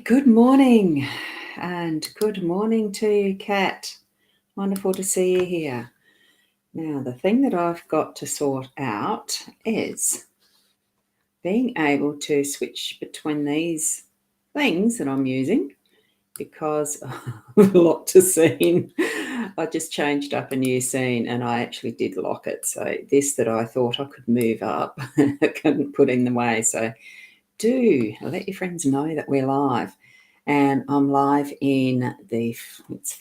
Good morning, and good morning to you, Kat. Wonderful to see you here. Now, the thing that I've got to sort out is being able to switch between these things that I'm using because I've a lot to scene. I just changed up a new scene and I actually did lock it. So this that I thought I could move up, I couldn't put in the way. So do let your friends know that we're live. And I'm live in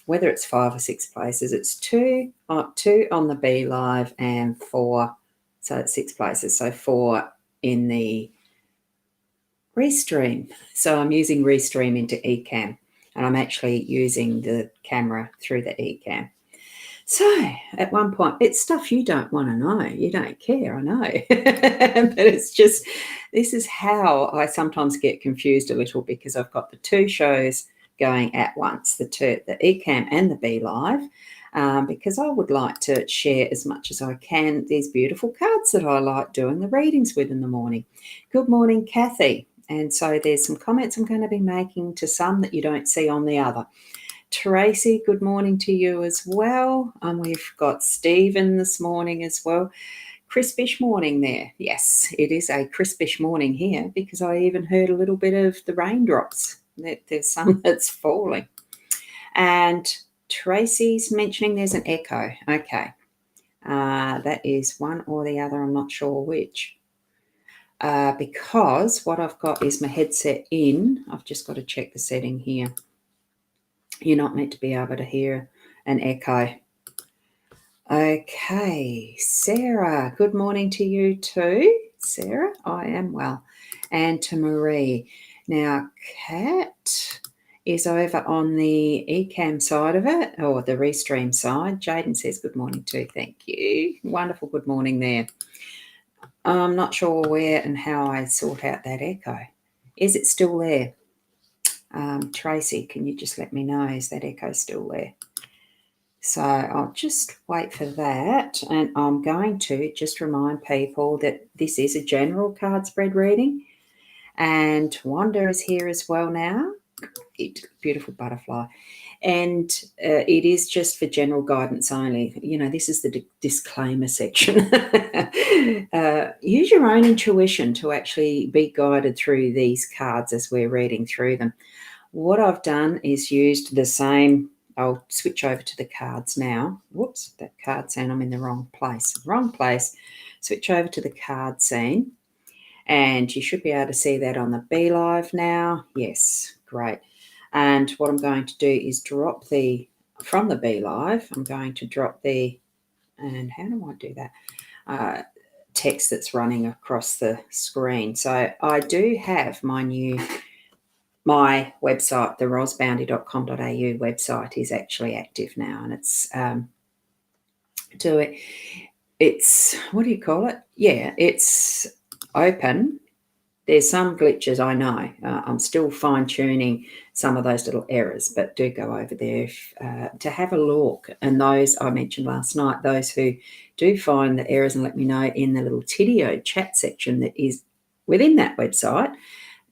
whether it's 5 or 6 places. It's two on the Be Live and 4, so it's 6 places. So 4 in the Restream. So I'm using Restream into eCam, and I'm actually using the camera through the eCam. So at one point, it's stuff you don't want to know. You don't care, I know. But it's just, this is how I sometimes get confused a little, because I've got the 2 shows going at once, the eCam and the Be Live, because I would like to share as much as I can these beautiful cards that I like doing the readings with in the morning. Good morning, Kathy. And so there's some comments I'm going to be making to some that you don't see on the other. Tracy, good morning to you as well. We've got Stephen this morning as well. Crispish morning there. Yes, it is a crispish morning here, because I even heard a little bit of the raindrops. There's some that's falling. And Tracy's mentioning there's an echo. Okay. That is one or the other. I'm not sure which. Because what I've got is my headset in. I've just got to check the setting here. You're not meant to be able to hear an echo. Okay, Sarah, good morning to you too. Sarah, I am well. And to Marie. Now, Kat is over on the eCam side of it, or the Restream side. Jaden says good morning too. Thank you. Wonderful good morning there. I'm not sure where and how I sort out that echo. Is it still there? Tracy, can you just let me know? Is that echo still there? So I'll just wait for that. And I'm going to just remind people that this is a general card spread reading. And Wanda is here as well now. Beautiful butterfly. And it is just for general guidance only. You know, this is the disclaimer section. Use your own intuition to actually be guided through these cards as we're reading through them. What I've done is used the same. I'll switch over to the cards now. Whoops, that card scene, I'm in the wrong place. Wrong place. Switch over to the card scene. And you should be able to see that on the Be Live now. Yes, great. And what I'm going to do is drop from the Be Live, I'm going to drop and how do I do that? Text that's running across the screen. So I do have my website, the rosboundy.com.au website is actually active now, and it's what do you call it? Yeah, it's open. There's some glitches, I know. I'm still fine-tuning some of those little errors, but do go over there to have a look. And those I mentioned last night, those who do find the errors, and let me know in the little Tidio chat section that is within that website,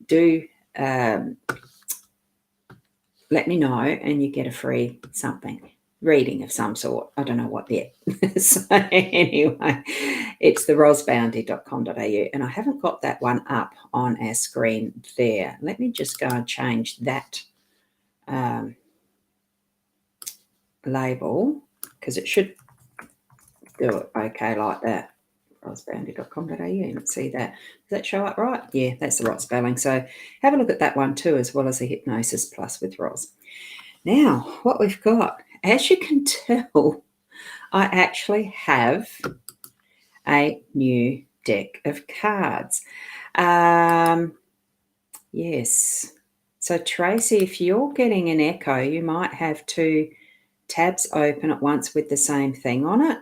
do let me know, and you get a free reading of some sort. I don't know what yet. So anyway, it's the rosboundy.com.au, and I haven't got that one up on our screen there. Let me just go and change that label, because it should do it okay like that. rosboundy.com.au. Let's see that. Does that show up right? Yeah, that's the right spelling. So have a look at that one too, as well as the Hypnosis Plus with Ros. Now, what we've got, as you can tell, I actually have a new deck of cards. Yes. So Tracy, if you're getting an echo, you might have 2 tabs open at once with the same thing on it.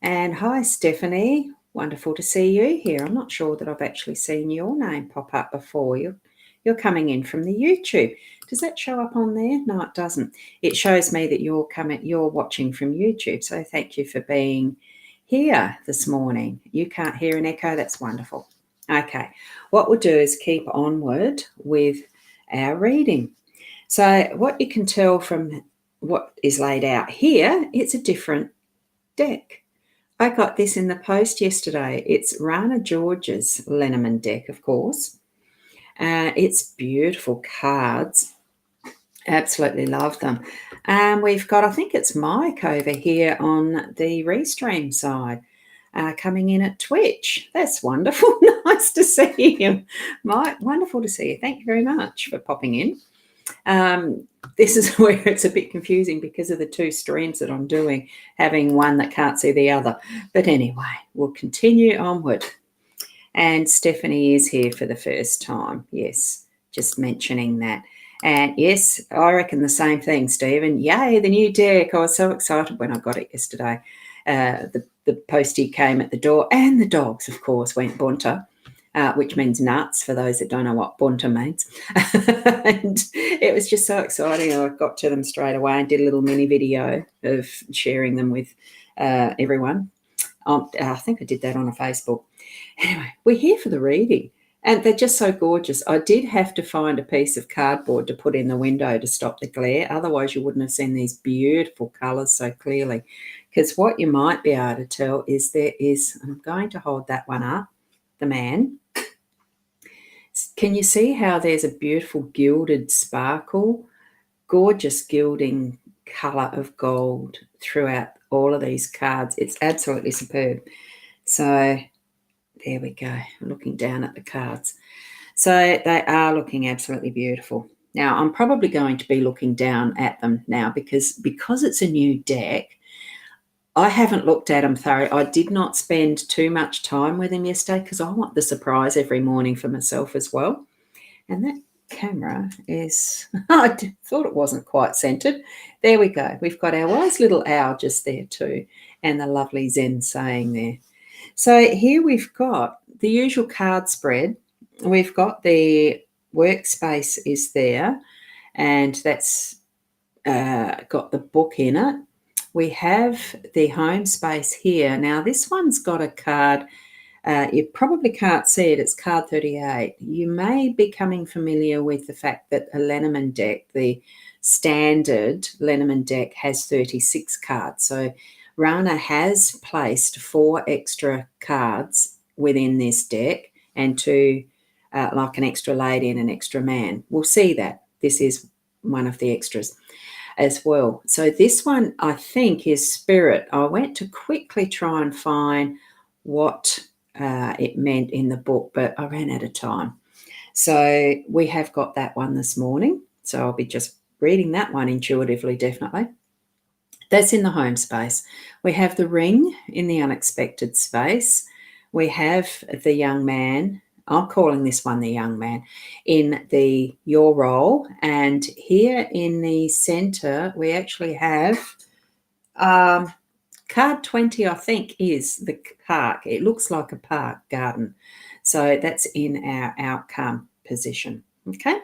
And hi, Stephanie. Wonderful to see you here. I'm not sure that I've actually seen your name pop up before. You're coming in from the YouTube. Does that show up on there? No, it doesn't. It shows me that you're watching from YouTube. So thank you for being here this morning. You can't hear an echo. That's wonderful. Okay. What we'll do is keep onward with our reading. So what you can tell from what is laid out here, it's a different deck. I got this in the post yesterday. It's Rana George's Lenormand deck, of course. It's beautiful cards. Absolutely love them. We've got, I think it's Mike over here on the Restream side coming in at Twitch. That's wonderful. Nice to see you, Mike. Wonderful to see you. Thank you very much for popping in. This is where it's a bit confusing because of the two streams that I'm doing, having one that can't see the other. But anyway, we'll continue onward. And Stephanie is here for the first time. Yes, just mentioning that. And yes, I reckon the same thing, Stephen. Yay, the new deck. I was so excited when I got it yesterday. The postie came at the door, and the dogs, of course, went bunter. Which means nuts for those that don't know what bunter means. And it was just so exciting. I got to them straight away and did a little mini video of sharing them with everyone. I think I did that on a Facebook. Anyway, we're here for the reading, and they're just so gorgeous. I did have to find a piece of cardboard to put in the window to stop the glare. Otherwise, you wouldn't have seen these beautiful colours so clearly. Because what you might be able to tell is there is, and I'm going to hold that one up, the man. Can you see how there's a beautiful gilded sparkle, gorgeous gilding colour of gold throughout all of these cards? It's absolutely superb. So there we go, looking down at the cards. So they are looking absolutely beautiful. Now, I'm probably going to be looking down at them now because it's a new deck. I haven't looked at them thoroughly. I did not spend too much time with them yesterday because I want the surprise every morning for myself as well. And that camera is, I thought it wasn't quite centered. There we go. We've got our wise little owl just there too, and the lovely Zen saying there. So here we've got the usual card spread. We've got the workspace is there, and that's got the book in it. We have the home space here. Now, this one's got a card. You probably can't see it. It's card 38. You may be coming familiar with the fact that a Lenormand deck, the standard Lenormand deck, has 36 cards. So Rana has placed 4 extra cards within this deck and 2, like an extra lady and an extra man. We'll see that. This is one of the extras as well. So this one, I think, is spirit. I went to quickly try and find what it meant in the book, but I ran out of time. So we have got that one this morning. So I'll be just reading that one intuitively, definitely. That's in the home space. We have the ring in the unexpected space. We have the young man. I'm calling this one the young man in the your role. And here in the center, we actually have card 20, I think, is the park. It looks like a park garden. So that's in our outcome position. Okay.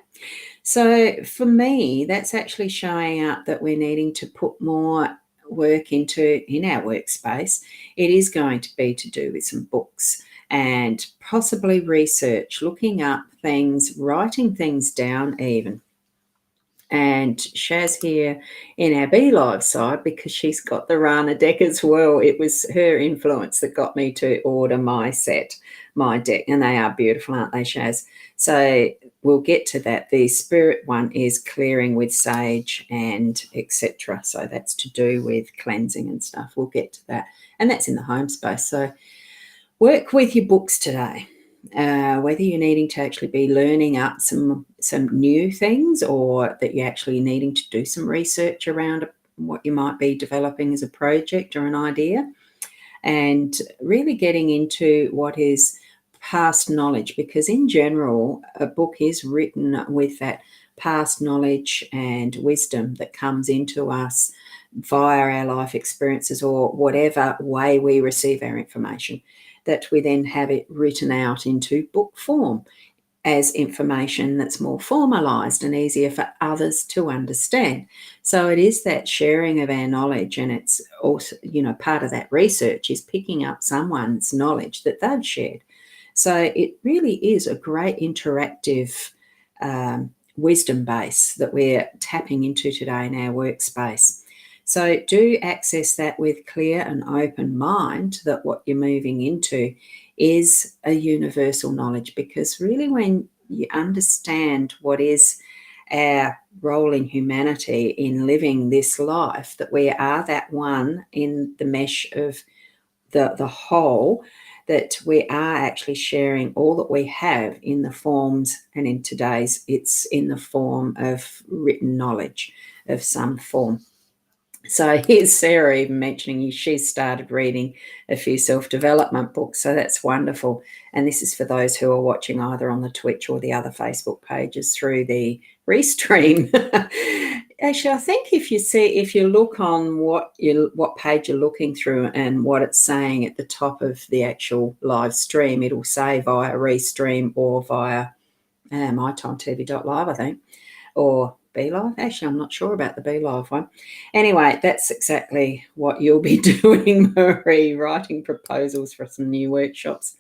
So for me, that's actually showing up that we're needing to put more work in our workspace. It is going to be to do with some books and possibly research, looking up things, writing things down even. And Shaz here in our Be Live side, because she's got the Rana deck as well. It was her influence that got me to order my deck. And they are beautiful, aren't they, Shaz? So we'll get to that. The spirit one is clearing with sage and etc. So that's to do with cleansing and stuff. We'll get to that. And that's in the home space. So work with your books today. Whether you're needing to actually be learning up some new things or that you're actually needing to do some research around what you might be developing as a project or an idea, and really getting into what is past knowledge, because in general, a book is written with that past knowledge and wisdom that comes into us via our life experiences or whatever way we receive our information, that we then have it written out into book form as information that's more formalized and easier for others to understand. So it is that sharing of our knowledge, and it's also, part of that research is picking up someone's knowledge that they've shared. So it really is a great interactive wisdom base that we're tapping into today in our workspace. So do access that with clear and open mind, that what you're moving into is a universal knowledge, because really when you understand what is our role in humanity in living this life, that we are that one in the mesh of the whole, that we are actually sharing all that we have in the forms, and in today's it's in the form of written knowledge of some form. So here's Sarah even mentioning she's started reading a few self-development books. So that's wonderful. And this is for those who are watching either on the Twitch or the other Facebook pages through the restream. Actually, I think if you look on what page you're looking through and what it's saying at the top of the actual live stream, it'll say via restream or via mytimetv.live, I think, or Be Live. Actually, I'm not sure about the Be Live one. Anyway, that's exactly what you'll be doing, Marie, writing proposals for some new workshops.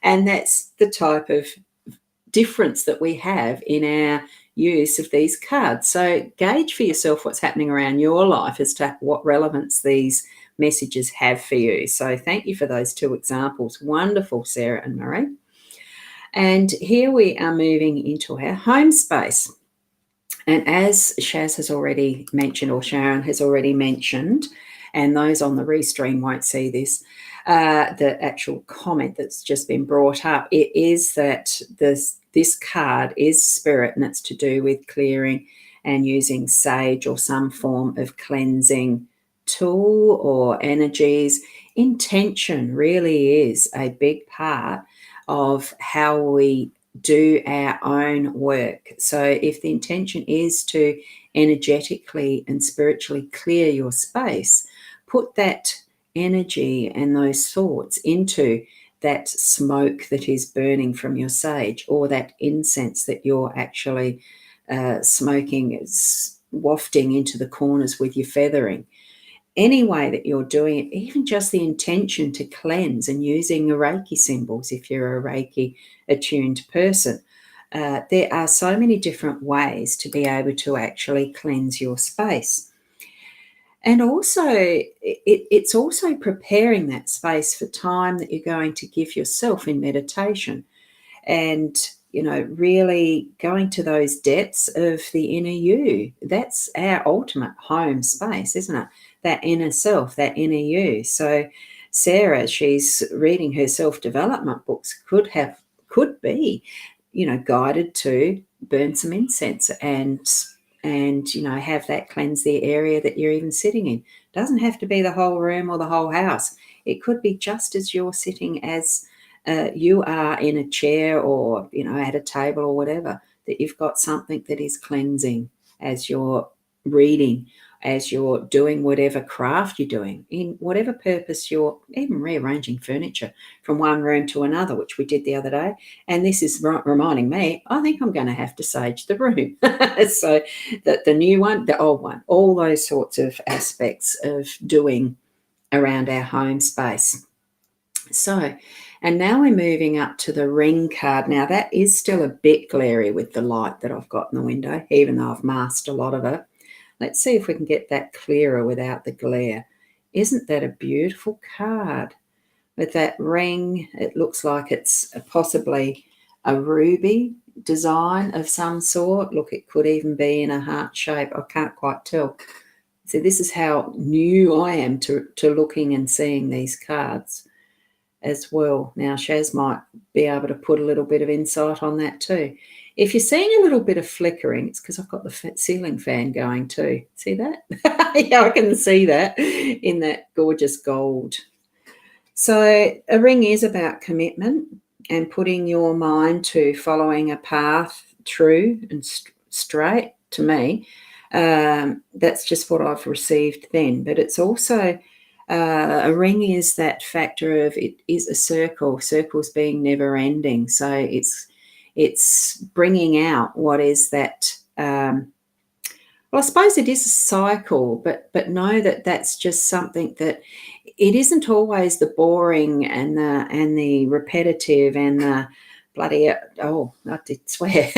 And that's the type of difference that we have in our use of these cards. So gauge for yourself what's happening around your life as to what relevance these messages have for you. So thank you for those two examples. Wonderful, Sarah and Marie. And here we are moving into our home space. And as Shaz has already mentioned, or Sharon has already mentioned, and those on the restream won't see this, the actual comment that's just been brought up, it is that this card is spirit, and it's to do with clearing and using sage or some form of cleansing tool or energies. Intention really is a big part of how we do our own work. So if the intention is to energetically and spiritually clear your space, put that energy and those thoughts into that smoke that is burning from your sage, or that incense that you're actually smoking, wafting into the corners with your feathering. Any way that you're doing it, even just the intention to cleanse, and using the Reiki symbols if you're a Reiki attuned person. There are so many different ways to be able to actually cleanse your space. And also, it's also preparing that space for time that you're going to give yourself in meditation. And, really going to those depths of the inner you. That's our ultimate home space, isn't it? That inner self, that inner you. So Sarah, she's reading her self-development books, could be, guided to burn some incense and have that cleanse the area that you're even sitting in. Doesn't have to be the whole room or the whole house. It could be just as you're sitting, as you are in a chair or, at a table or whatever, that you've got something that is cleansing as you're reading, as you're doing whatever craft you're doing, in whatever purpose you're even rearranging furniture from one room to another, which we did the other day. And this is reminding me, I think I'm going to have to sage the room. So that the new one, the old one, all those sorts of aspects of doing around our home space. So, and now we're moving up to the ring card. Now that is still a bit glary with the light that I've got in the window, even though I've masked a lot of it. Let's see if we can get that clearer without the glare. Isn't that a beautiful card? With that ring, it looks like it's possibly a ruby design of some sort. Look, it could even be in a heart shape. I can't quite tell. So this is how new I am to looking and seeing these cards as well. Now, Shaz might be able to put a little bit of insight on that too. If you're seeing a little bit of flickering, it's because I've got the ceiling fan going too. See that? Yeah, I can see that in that gorgeous gold. So a ring is about commitment and putting your mind to following a path true and straight. To me, that's just what I've received then. But it's also a ring is that factor of, it is a circle, circles being never ending. So it's bringing out what is that. Well, I suppose it is a cycle, but know that that's just something that it isn't always the boring and the repetitive and the bloody, I did swear,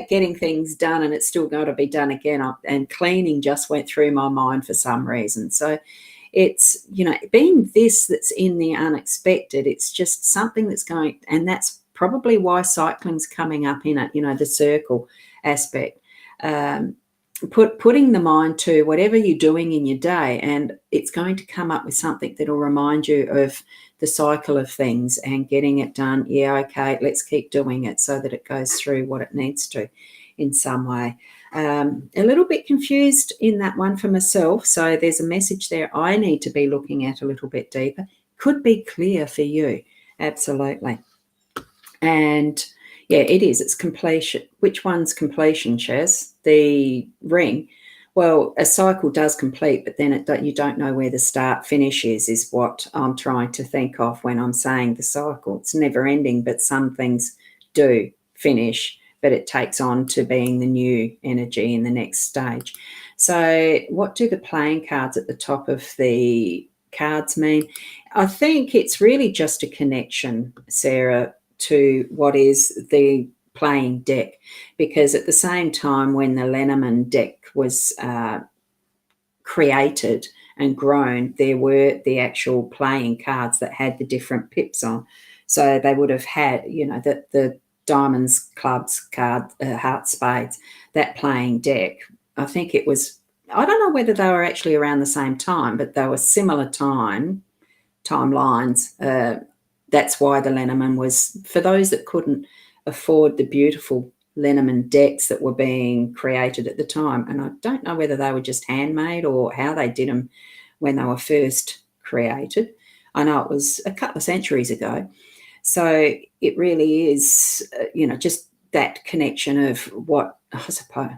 getting things done, and it's still got to be done again. And cleaning just went through my mind for some reason. So it's, being this that's in the unexpected, it's just something that's going, and that's probably why cycling's coming up in it, the circle aspect. Putting the mind to whatever you're doing in your day, and it's going to come up with something that'll remind you of the cycle of things and getting it done. Yeah, okay, let's keep doing it so that it goes through what it needs to in some way. A little bit confused in that one for myself. So there's a message there I need to be looking at a little bit deeper. Could be clear for you. Absolutely. And yeah, it is. It's completion. Which one's completion, Chaz? The ring. Well, a cycle does complete, but then you don't know where the start finish is what I'm trying to think of when I'm saying the cycle. It's never ending, but some things do finish, but it takes on to being the new energy in the next stage. So what do the playing cards at the top of the cards mean? I think it's really just a connection, Sarah, to what is the playing deck, because at the same time when the Lenormand deck was created and grown, there were the actual playing cards that had the different pips on. So they would have had, the diamonds, clubs, cards, hearts, spades, that playing deck. I think it was, I don't know whether they were actually around the same time, but they were similar timelines. That's why the Lenormand was, for those that couldn't afford the beautiful Lenormand decks that were being created at the time. And I don't know whether they were just handmade or how they did them when they were first created. I know it was a couple of centuries ago. So it really is, just that connection of what, I suppose,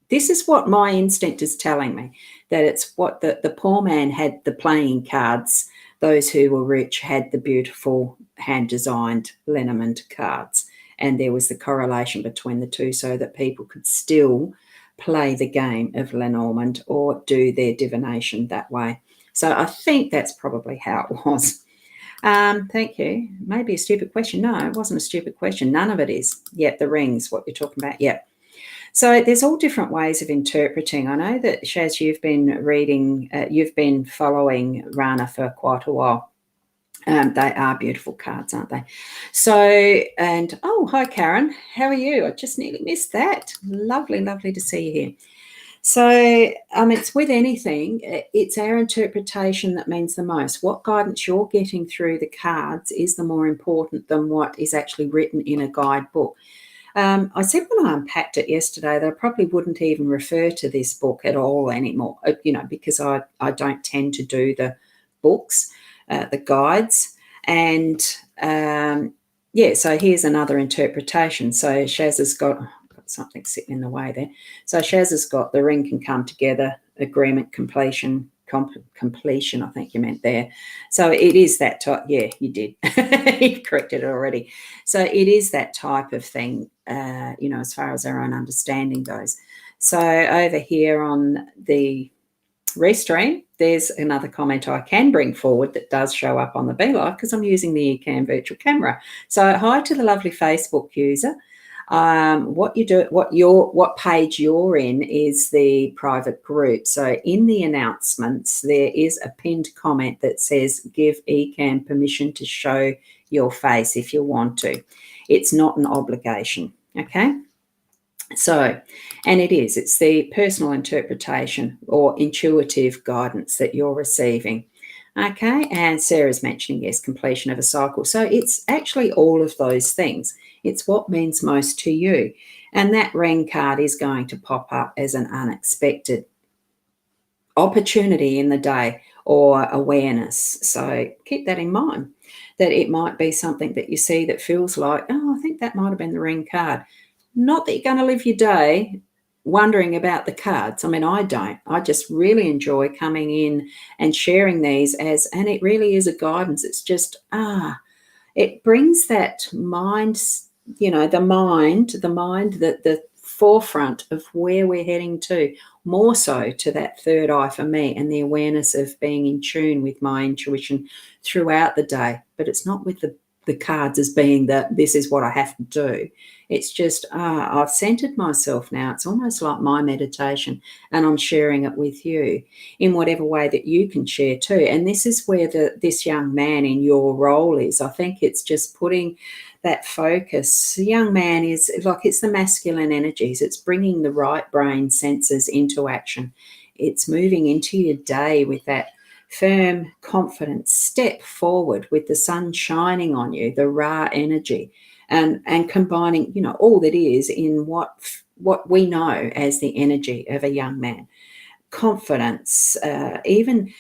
this is what my instinct is telling me, that it's what the poor man had the playing cards. Those who were rich had the beautiful hand-designed Lenormand cards. And there was the correlation between the two so that people could still play the game of Lenormand or do their divination that way. So I think that's probably how it was. Thank you. Maybe a stupid question. No, it wasn't a stupid question. None of it is. Yet the rings, what you're talking about. Yep. So there's all different ways of interpreting. I know that, Shaz, you've been following Rana for quite a while. They are beautiful cards, aren't they? So, and oh, hi, Karen. How are you? I just nearly missed that. Lovely, lovely to see you here. So, it's with anything, it's our interpretation that means the most. What guidance you're getting through the cards is the more important than what is actually written in a guidebook. I said when I unpacked it yesterday that I probably wouldn't even refer to this book at all anymore, because I don't tend to do the books, the guides. And so here's another interpretation. So Shaz has got something sitting in the way there. So Shaz has got the ring can come together, agreement, completion, completion, I think you meant there. So it is that type. Yeah, you did. You corrected it already. So it is that type of thing, as far as our own understanding goes. So over here on the Restream, there's another comment I can bring forward that does show up on the BeLive because I'm using the Ecamm virtual camera. So hi to the lovely Facebook user. What page you're in is the private group. So in the announcements, there is a pinned comment that says, give Ecamm permission to show your face if you want to. It's not an obligation, okay? So, and it's the personal interpretation or intuitive guidance that you're receiving. Okay, and Sarah's mentioning, yes, completion of a cycle. So it's actually all of those things. It's what means most to you. And that ring card is going to pop up as an unexpected opportunity in the day or awareness. So keep that in mind, that it might be something that you see that feels like, oh, I think that might have been the ring card. Not that you're going to live your day wondering about the cards. I don't. I just really enjoy coming in and sharing these and it really is a guidance. It's just, it brings that mind, the forefront of where we're heading to, more so to that third eye for me and the awareness of being in tune with my intuition throughout the day. But it's not with the the cards as being that this is what I have to do. It's just, I've centered myself now. It's almost like my meditation, and I'm sharing it with you in whatever way that you can share too. And this is where this young man in your role is. I think it's just putting that focus. The young man is like, it's the masculine energies. It's bringing the right brain senses into action. It's moving into your day with that firm, confident step forward with the sun shining on you, the Ra energy, and combining, all that is in what we know as the energy of a young man. Confidence, even,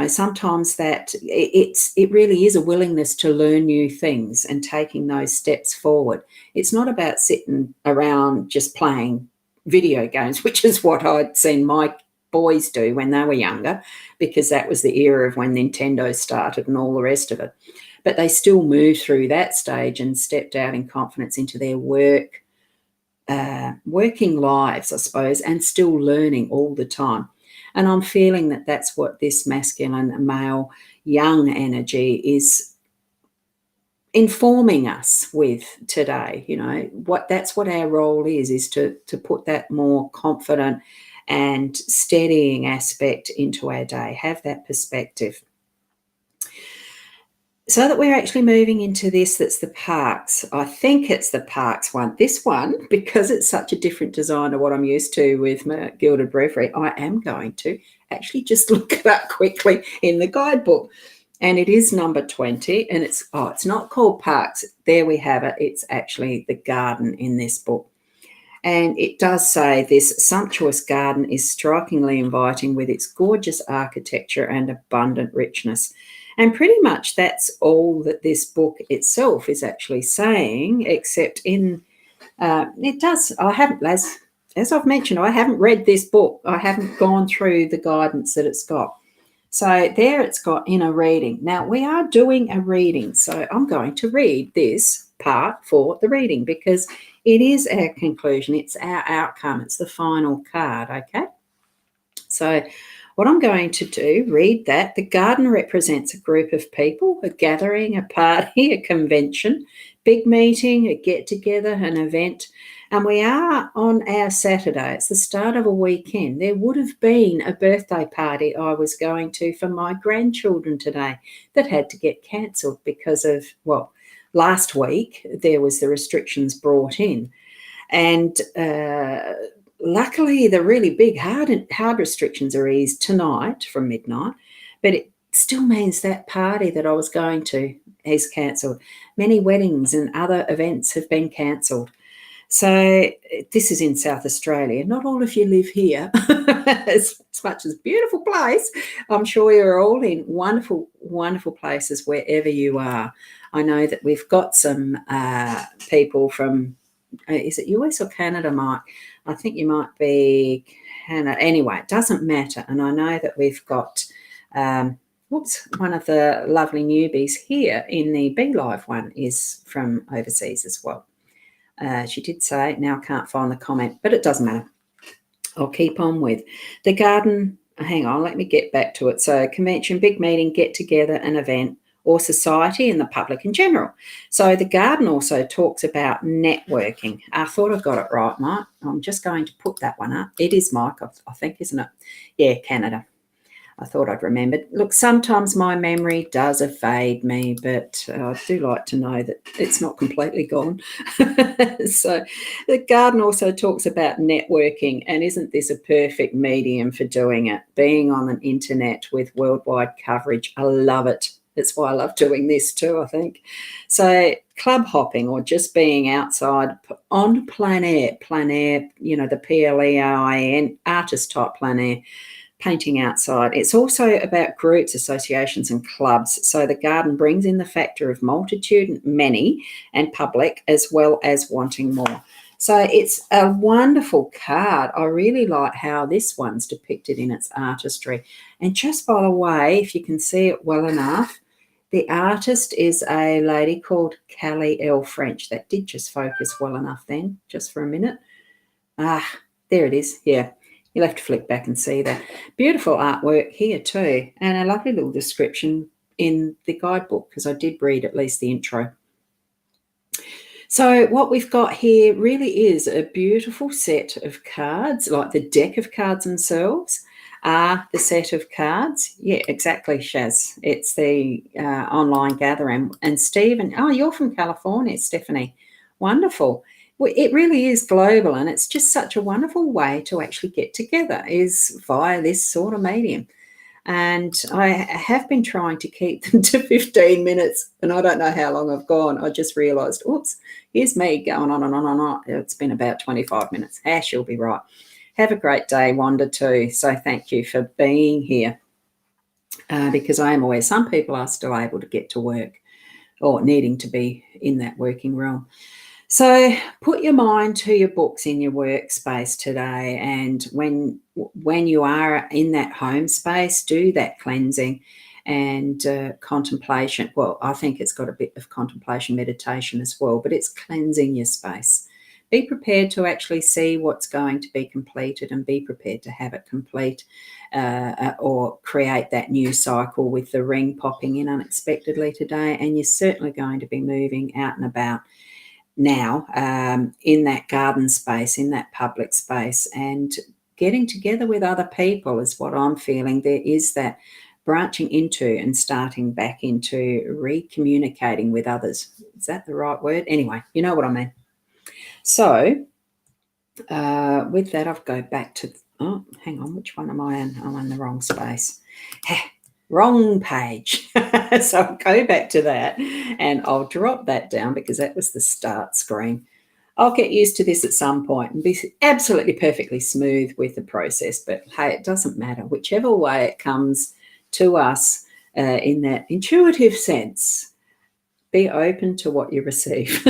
sometimes that it really is a willingness to learn new things and taking those steps forward. It's not about sitting around just playing video games, which is what I'd seen my boys do when they were younger, because that was the era of when Nintendo started and all the rest of it. But they still moved through that stage and stepped out in confidence into their working lives, I suppose, and still learning all the time. And I'm feeling that that's what this masculine male young energy is informing us with today. That's what our role is to put that more confident and steadying aspect into our day, have that perspective. So that we're actually moving into this, that's the parks. I think it's the parks one. This one, because it's such a different design to what I'm used to with my Gilded Breviary, I am going to actually just look it up quickly in the guidebook. And it is number 20, and it's not called parks. There we have it. It's actually the garden in this book. And it does say this sumptuous garden is strikingly inviting with its gorgeous architecture and abundant richness. And pretty much that's all that this book itself is actually saying, except it does. I haven't, as I've mentioned, I haven't read this book. I haven't gone through the guidance that it's got. So there it's got in a reading. Now we are doing a reading, so I'm going to read this part for the reading because it is our conclusion. It's our outcome. It's the final card, okay? So what I'm going to do, read that. The garden represents a group of people, a gathering, a party, a convention, big meeting, a get-together, an event. And we are on our Saturday. It's the start of a weekend. There would have been a birthday party I was going to for my grandchildren today that had to get cancelled because of, last week there was the restrictions brought in. And luckily, the really big hard restrictions are eased tonight from midnight, but it still means that party that I was going to is cancelled. Many weddings and other events have been cancelled. So this is in South Australia. Not all of you live here, as much as a beautiful place. I'm sure you're all in wonderful, wonderful places wherever you are. I know that we've got some people from, is it US or Canada, Mike? I think you might be Canada. Anyway, it doesn't matter. And I know that we've got, one of the lovely newbies here in the Be Live one is from overseas as well. She did say, now I can't find the comment, but it doesn't matter. I'll keep on with the garden. Hang on, let me get back to it. So convention, big meeting, get together, an event, or society and the public in general. So the garden also talks about networking. I thought I got it right, Mike. I'm just going to put that one up. It is Mike, I think, isn't it? Yeah, Canada. I thought I'd remembered. Look, sometimes my memory does evade me, but I do like to know that it's not completely gone. So the garden also talks about networking, and isn't this a perfect medium for doing it? Being on an internet with worldwide coverage, I love it. That's why I love doing this too, I think. So club hopping or just being outside on plein air, the PLEIN, artist type plein air, painting outside. It's also about groups, associations and clubs. So the garden brings in the factor of multitude, many, and public, as well as wanting more. So it's a wonderful card. I really like how this one's depicted in its artistry. And just by the way, if you can see it well enough, the artist is a lady called Callie L. French. That did just focus well enough then, just for a minute. There it is. Yeah. You'll have to flick back and see that. Beautiful artwork here too, and a lovely little description in the guidebook because I did read at least the intro. So what we've got here really is a beautiful set of cards, like the deck of cards themselves are the set of cards. Yeah, exactly, Shaz. It's the online gathering. And Stephen, oh, you're from California, Stephanie. Wonderful. Well, it really is global, and it's just such a wonderful way to actually get together is via this sort of medium. And I have been trying to keep them to 15 minutes, and I don't know how long I've gone. I just realised, oops, here's me going on and on and on. It's been about 25 minutes. Ash, you'll be right. Have a great day, Wanda, too. So thank you for being here, because I am aware some people are still able to get to work or needing to be in that working realm. So put your mind to your books in your workspace today, and when you are in that home space, do that cleansing and contemplation. Well, I think it's got a bit of contemplation meditation as well, but it's cleansing your space. Be prepared to actually see what's going to be completed and be prepared to have it complete, or create that new cycle with the ring popping in unexpectedly today. And you're certainly going to be moving out and about now, in that garden space, in that public space, and getting together with other people is what I'm feeling. There is that branching into and starting back into recommunicating with others. Is that the right word? Anyway, you know what I mean. So with that, I'll go back to, oh, hang on, which one am I in? I'm in the wrong space. Wrong page. So I'll go back to that and I'll drop that down because that was the start screen. I'll get used to this at some point and be absolutely perfectly smooth with the process. But hey, it doesn't matter. Whichever way it comes to us in that intuitive sense, be open to what you receive.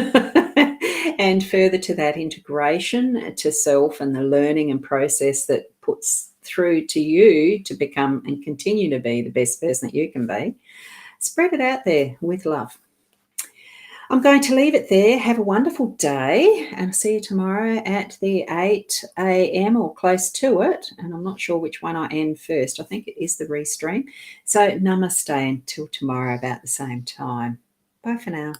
And further to that integration to self and the learning and process that puts through to you to become and continue to be the best person that you can be. Spread it out there with love. I'm going to leave it there. Have a wonderful day, and I'll see you tomorrow at the 8 a.m. or close to it. And I'm not sure which one I end first. I think it is the restream. So namaste until tomorrow about the same time. Bye for now.